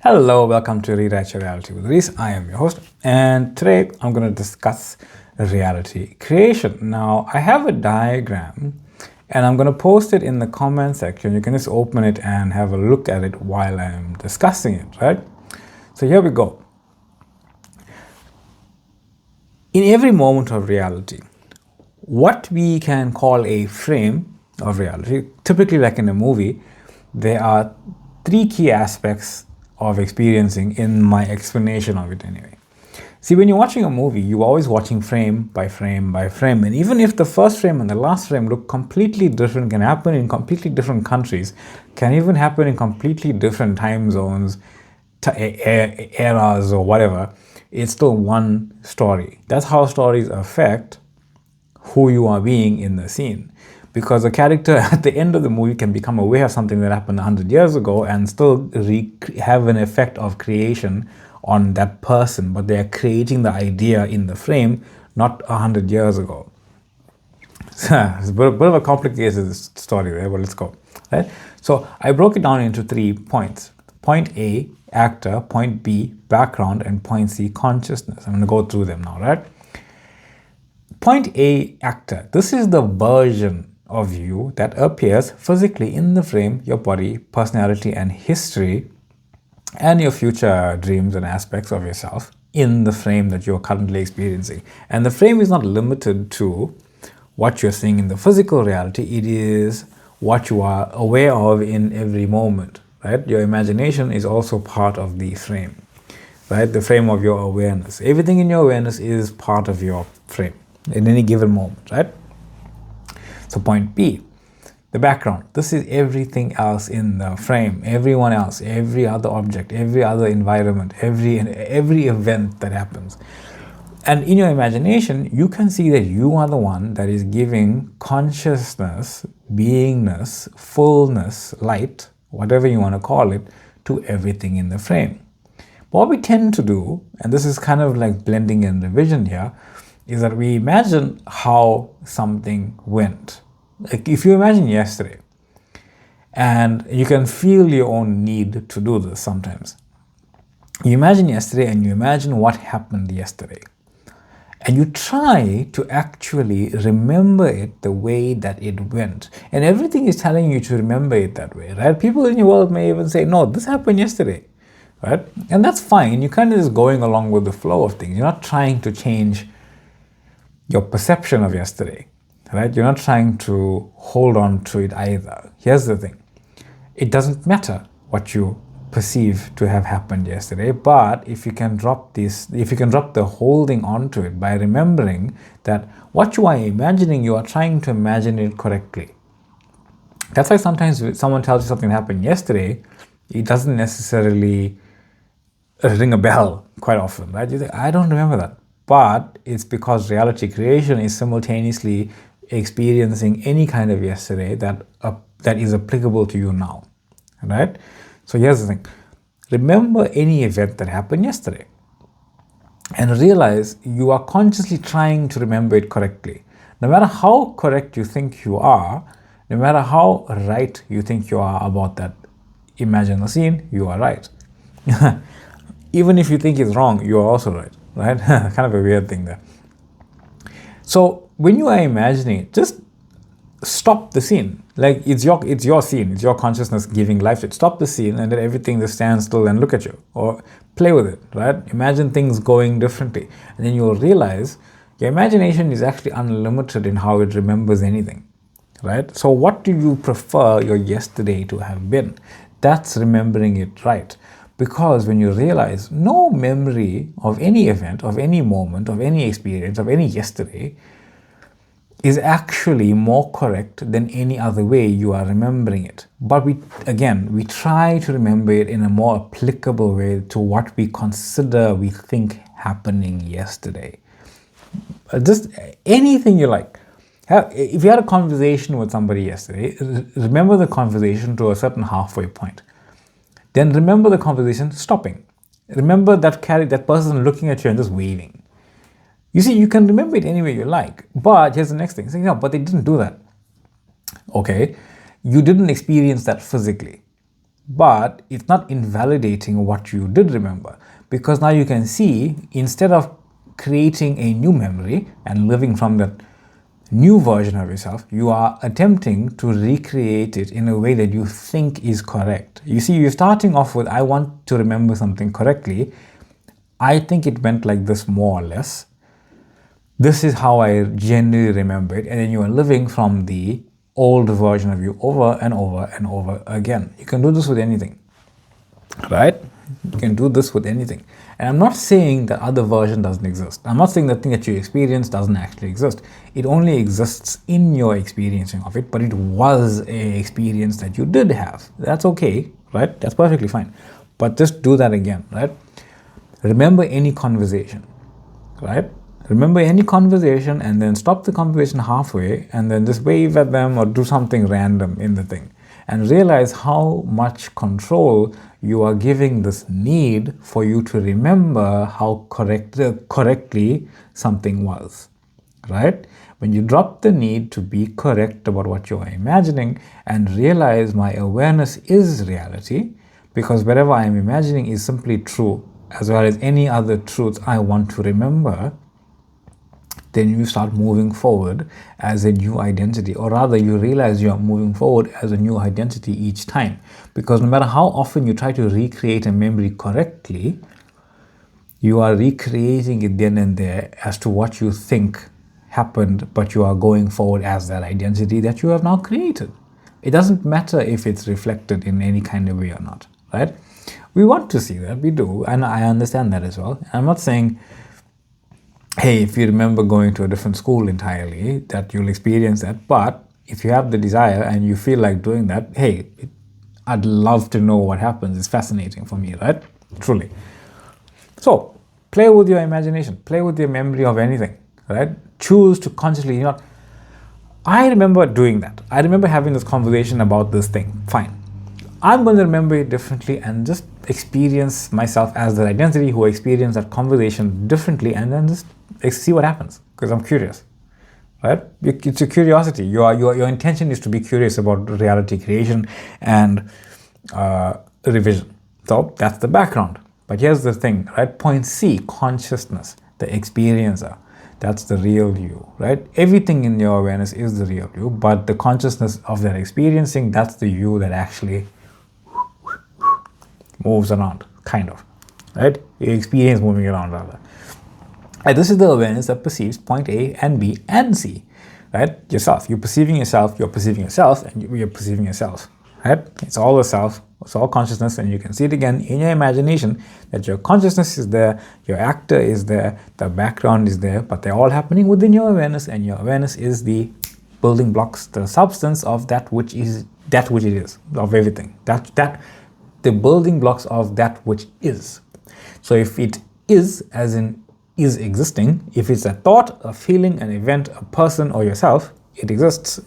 Hello, welcome to Rewrite Your Reality with Reese. I am your host, and today I'm going to discuss reality creation. Now, I have a diagram, and I'm going to post it in the comment section. You can just open it and have a look at it while I'm discussing it, right? So here we go. In every moment of reality, what we can call a frame of reality, typically like in a movie, there are three key aspects of experiencing in my explanation of it anyway. See, when you're watching a movie, you're always watching frame by frame by frame. And even if the first frame and the last frame look completely different, can happen in completely different countries, can even happen in completely different time zones, eras or whatever, it's still one story. That's how stories affect who you are being in the scene. Because a character at the end of the movie can become aware of something that happened 100 years ago and still have an effect of creation on that person, but they are creating the idea in the frame, not 100 years ago. It's a bit of a complicated story there, but let's go. Right? So I broke it down into 3 points. Point A, actor. Point B, background. And point C, consciousness. I'm going to go through them now, right? Point A, actor. This is the version of you that appears physically in the frame, your body, personality, and history, and your future dreams and aspects of yourself in the frame that you're currently experiencing. And the frame is not limited to what you're seeing in the physical reality, it is what you are aware of in every moment, right? Your imagination is also part of the frame, right? The frame of your awareness. Everything in your awareness is part of your frame in any given moment, right? So point B, the background. This is everything else in the frame, everyone else, every other object, every other environment, every event that happens. And in your imagination, you can see that you are the one that is giving consciousness, beingness, fullness, light, whatever you want to call it, to everything in the frame. But what we tend to do, and this is kind of like blending and revision here, is that we imagine how something went. Like if you imagine yesterday, and you can feel your own need to do this sometimes. You imagine yesterday and you imagine what happened yesterday. And you try to actually remember it the way that it went. And everything is telling you to remember it that way, right? People in your world may even say, no, this happened yesterday, right? And that's fine. You're kind of just going along with the flow of things. You're not trying to change your perception of yesterday, right? You're not trying to hold on to it either. Here's the thing. It doesn't matter what you perceive to have happened yesterday, but if you can drop the holding onto it by remembering that what you are imagining, you are trying to imagine it correctly. That's why sometimes when someone tells you something happened yesterday, it doesn't necessarily ring a bell quite often, right? You think, I don't remember that. But it's because reality creation is simultaneously experiencing any kind of yesterday that is applicable to you now, right? So here's the thing. Remember any event that happened yesterday and realize you are consciously trying to remember it correctly. No matter how correct you think you are, no matter how right you think you are about that imagined scene, you are right. Even if you think it's wrong, you are also right? Kind of a weird thing there. So when you are imagining it, just stop the scene. Like it's your scene, it's your consciousness giving life to it. Stop the scene and let everything just stand still and look at you or play with it, right? Imagine things going differently. And then you'll realize your imagination is actually unlimited in how it remembers anything, right? So what do you prefer your yesterday to have been? That's remembering it right. Because when you realize no memory of any event, of any moment, of any experience, of any yesterday is actually more correct than any other way you are remembering it. But we try to remember it in a more applicable way to what we think happening yesterday. Just anything you like. If you had a conversation with somebody yesterday, remember the conversation to a certain halfway point. Then remember the conversation stopping. Remember that person looking at you and just waving. You see, you can remember it any way you like. But here's the next thing. Saying, no, but they didn't do that. Okay, you didn't experience that physically. but it's not invalidating what you did remember, because now you can see, instead of creating a new memory and living from that new version of yourself, you are attempting to recreate it in a way that you think is correct. You see, you're starting off with, I want to remember something correctly. I think it went like this, more or less. This is how I genuinely remember it. And then you are living from the old version of you over and over and over again. You can do this with anything, right? You can do this with anything. And I'm not saying that other version doesn't exist. I'm not saying the thing that you experience doesn't actually exist. It only exists in your experiencing of it, but it was an experience that you did have. That's okay, right? That's perfectly fine. But just do that again, right? Remember any conversation, right? Remember any conversation and then stop the conversation halfway and then just wave at them or do something random in the thing. And realize how much control you are giving this need for you to remember how correctly something was, right? When you drop the need to be correct about what you are imagining and realize my awareness is reality, because whatever I am imagining is simply true, as well as any other truth I want to remember, then you start moving forward as a new identity, or rather you realize you are moving forward as a new identity each time. Because no matter how often you try to recreate a memory correctly, you are recreating it then and there as to what you think happened, but you are going forward as that identity that you have now created. It doesn't matter if it's reflected in any kind of way or not, right? We want to see that, we do, and I understand that as well. I'm not saying, hey, if you remember going to a different school entirely, that you'll experience that. But if you have the desire and you feel like doing that, hey, I'd love to know what happens. It's fascinating for me, right? Truly. So play with your imagination, play with your memory of anything, right? Choose to consciously, I remember doing that. I remember having this conversation about this thing. Fine. I'm going to remember it differently and just experience myself as the identity who experienced that conversation differently, and then just see what happens, because I'm curious, right? It's a curiosity. Your intention is to be curious about reality creation and revision. So that's the background. But here's the thing, right? Point C, consciousness, the experiencer. That's the real you, right? Everything in your awareness is the real you, but the consciousness of that experiencing, that's the you that actually moves around, kind of, right? You experience moving around, rather. And this is the awareness that perceives point A and B and C, right? Yourself. You're perceiving yourself, and you're perceiving yourself, right? It's all the self, it's all consciousness, and you can see it again in your imagination that your consciousness is there, your actor is there, the background is there, but they're all happening within your awareness, and your awareness is the building blocks, the substance of that which it is, of everything. The building blocks of that which is. So if it is, as in is existing, if it's a thought, a feeling, an event, a person, or yourself, it exists.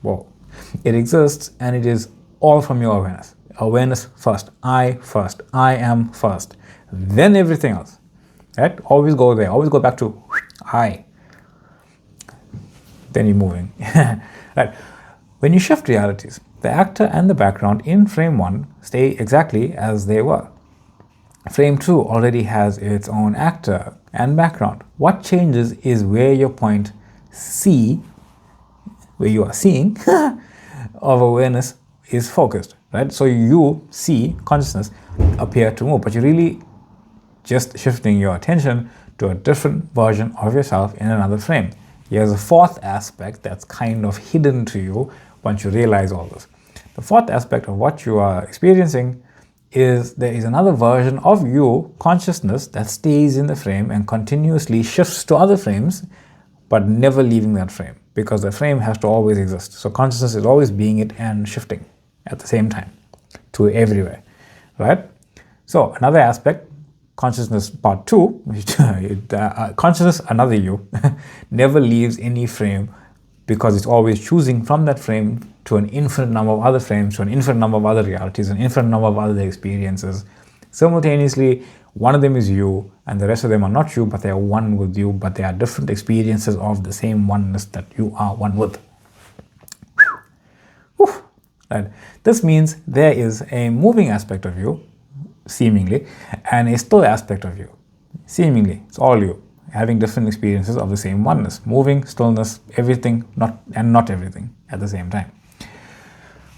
Well, it exists, and it is all from your awareness. Awareness first, I am first, then everything else, right? Always go there, always go back to I. Then you're moving, right? When you shift realities, the actor and the background in frame 1 stay exactly as they were. Frame 2 already has its own actor and background. What changes is where your point C, where you are seeing, of awareness is focused, right? So you see consciousness appear to move, but you're really just shifting your attention to a different version of yourself in another frame. Here's a fourth aspect that's kind of hidden to you once you realize all this. The fourth aspect of what you are experiencing is there is another version of you, consciousness, that stays in the frame and continuously shifts to other frames, but never leaving that frame, because the frame has to always exist. So consciousness is always being it and shifting at the same time to everywhere, right? So another aspect, consciousness part 2, consciousness, another you, never leaves any frame, because it's always choosing from that frame to an infinite number of other frames, to an infinite number of other realities, an infinite number of other experiences. Simultaneously, one of them is you, and the rest of them are not you, but they are one with you, but they are different experiences of the same oneness that you are one with. Whew. Right? This means there is a moving aspect of you, seemingly, and a still aspect of you, seemingly. It's all you, having different experiences of the same oneness, moving, stillness, everything, not everything at the same time.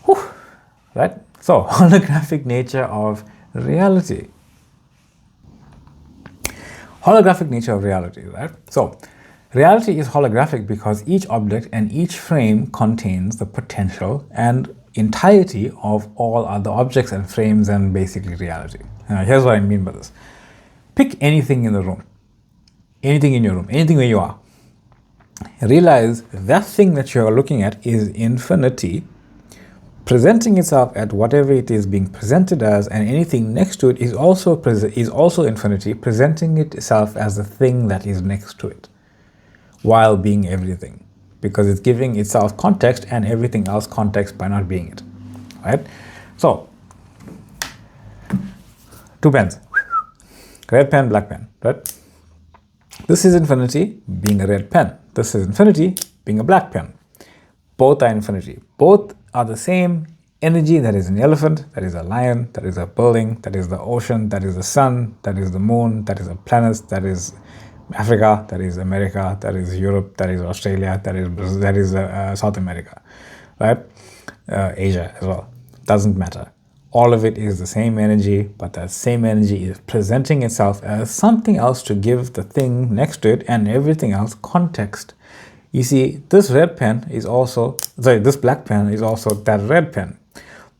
Whew. Right? So, holographic nature of reality. Holographic nature of reality, right? So, reality is holographic because each object and each frame contains the potential and entirety of all other objects and frames and basically reality. Now, here's what I mean by this. Pick anything in the room, anything in your room, anything where you are. Realize that thing that you're looking at is infinity, presenting itself at whatever it is being presented as, and anything next to it is also infinity, presenting itself as the thing that is next to it, while being everything, because it's giving itself context and everything else context by not being it, right? So, 2 pens, red pen, black pen, right? This is infinity being a red pen. This is infinity being a black pen. Both are infinity. Both are the same energy. That is an elephant, that is a lion, that is a building, that is the ocean, that is the sun, that is the moon, that is a planet, that is Africa, that is America, that is Europe, that is Australia, that is Brazil, that is South America, right? Asia as well. Doesn't matter. All of it is the same energy, but that same energy is presenting itself as something else to give the thing next to it and everything else context. You see, this red pen is also, this black pen is also that red pen.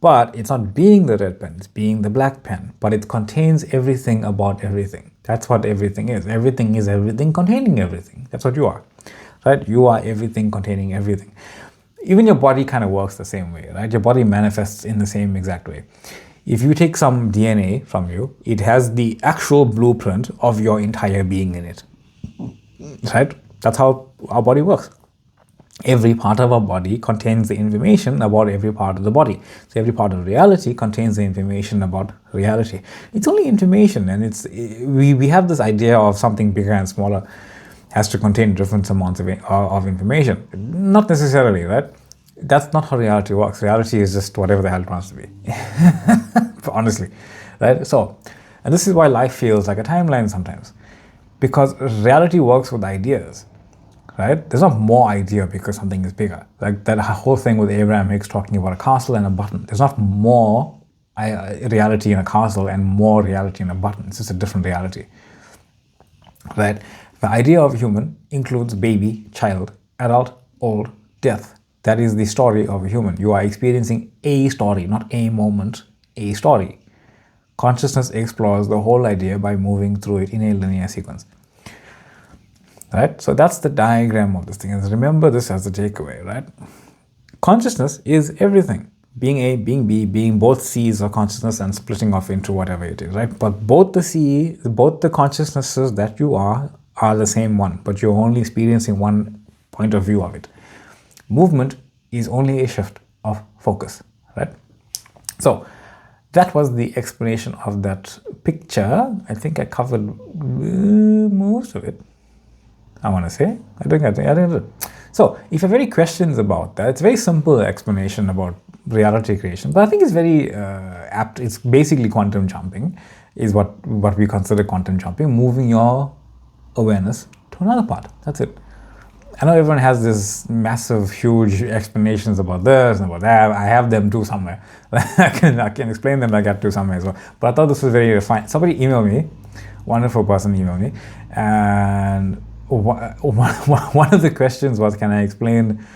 But it's not being the red pen, it's being the black pen. But it contains everything about everything. That's what everything is. Everything is everything containing everything. That's what you are, right? You are everything containing everything. Even your body kind of works the same way, right? Your body manifests in the same exact way. If you take some DNA from you, it has the actual blueprint of your entire being in it, right? That's how our body works. Every part of our body contains the information about every part of the body. So every part of reality contains the information about reality. It's only information, and we have this idea of something bigger and smaller has to contain different amounts of information. Not necessarily, right? That's not how reality works. Reality is just whatever the hell it wants to be. Honestly, right? So, and this is why life feels like a timeline sometimes. Because reality works with ideas, right? There's not more idea because something is bigger. Like that whole thing with Abraham Hicks talking about a castle and a button. There's not more reality in a castle and more reality in a button. It's just a different reality, right? The idea of human includes baby, child, adult, old, death. That is the story of a human. You are experiencing a story, not a moment, a story. Consciousness explores the whole idea by moving through it in a linear sequence. Right? So that's the diagram of this thing. And remember this as the takeaway, right? Consciousness is everything. Being A, being B, being both C's of consciousness and splitting off into whatever it is, right? But both the consciousnesses that you are the same one, but you're only experiencing one point of view of it. Movement is only a shift of focus, right? So that was the explanation of that picture. I think I covered most of it. I want to say. I think. So, if you have any questions about that, it's a very simple explanation about reality creation, but I think it's very apt. It's basically quantum jumping, is what we consider quantum jumping, moving your awareness to another part. That's it. I know everyone has this massive, huge explanations about this and about that. I have them too somewhere. I can explain them like that too somewhere as well. But I thought this was very refined. Somebody emailed me, wonderful person emailed me, and one of the questions was, can I explain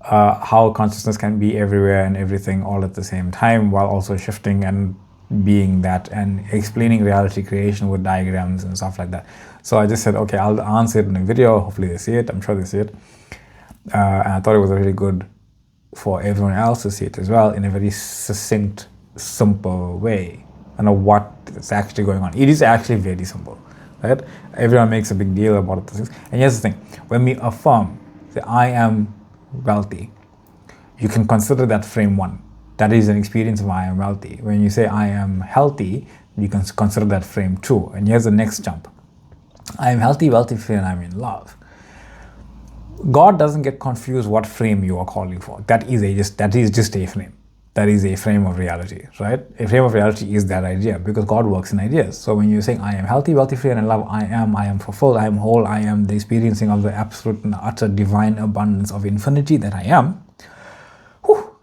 how consciousness can be everywhere and everything all at the same time while also shifting and being that, and explaining reality creation with diagrams and stuff like that. So I just said, okay, I'll answer it in a video. Hopefully they see it. I'm sure they see it. And I thought it was really good for everyone else to see it as well in a very succinct, simple way. I know what is actually going on. It is actually very simple, right? Everyone makes a big deal about things. And here's the thing. When we affirm that I am wealthy, you can consider that frame one. That is an experience of I am wealthy. When you say I am healthy, you can consider that frame two. And here's the next jump. I am healthy, wealthy, free, and I'm in love. God doesn't get confused what frame you are calling for. That is just a frame. that is a frame of reality, right? A frame of reality is that idea, because God works in ideas. So when you're saying, I am healthy, wealthy, free, and in love, I am fulfilled, I am whole, I am the experiencing of the absolute and utter divine abundance of infinity that I am, whew,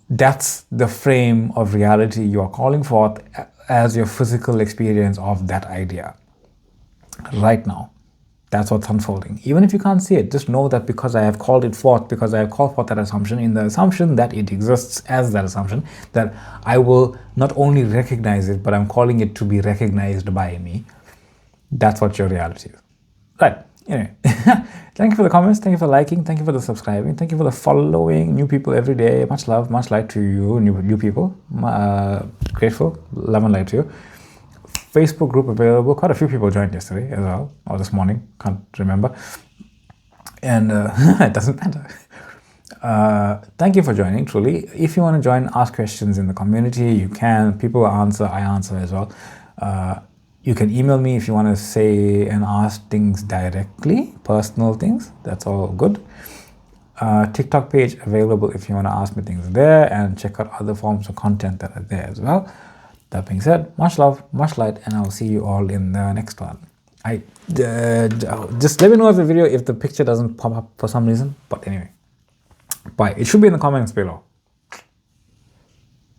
that's the frame of reality you are calling forth as your physical experience of that idea right now. That's what's unfolding. Even if you can't see it, just know that because I have called it forth, because I have called forth that assumption, in the assumption that it exists as that assumption, that I will not only recognize it, but I'm calling it to be recognized by me. That's what your reality is. Right. Anyway, thank you for the comments. Thank you for liking. Thank you for the subscribing. Thank you for the following. New people every day. Much love, much light to you, new people. Grateful. Love and light to you. Facebook group available. Quite a few people joined yesterday as well, or this morning, can't remember. And it doesn't matter. Thank you for joining, truly. If you want to join, ask questions in the community, you can. People answer, I answer as well. You can email me if you want to say and ask things directly, personal things. That's all good. TikTok page available if you want to ask me things there, and check out other forms of content that are there as well. That being said, much love, much light, and I'll see you all in the next one. Just let me know if the picture doesn't pop up for some reason. But anyway, bye. It should be in the comments below.